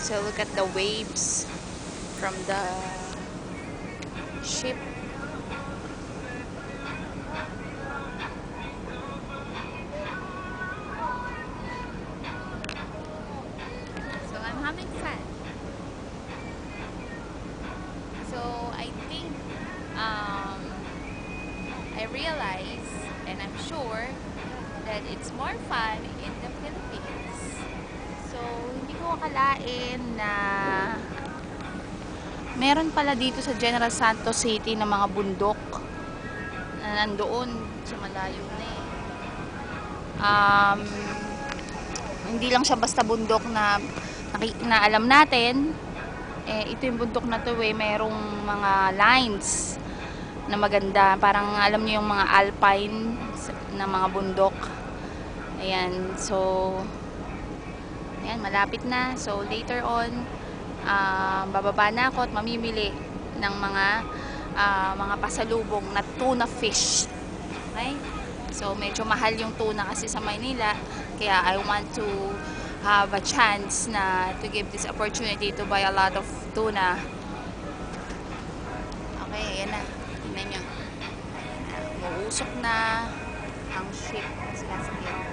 So look at the waves from the ship. So I'm having fun. So I think I realize and I'm sure that it's more fun in the Philippines. So hindi ko akalain na meron pala dito sa General Santos City ng mga bundok na nandoon sa malayo na eh. Hindi lang siya basta bundok na alam natin. Ito yung bundok na to merong mga lines na maganda. Parang alam niyo yung mga alpine na mga bundok. Ayan, so ayan, malapit na. So later on, bababa na ako at mamimili ng mga pasalubong na tuna fish. Okay? So medyo mahal yung tuna kasi sa Maynila, kaya I want to have a chance na to give this opportunity to buy a lot of tuna. Okay, ayan na. Tingnan nyo. Umuusok na ang ship. Sinasakyan.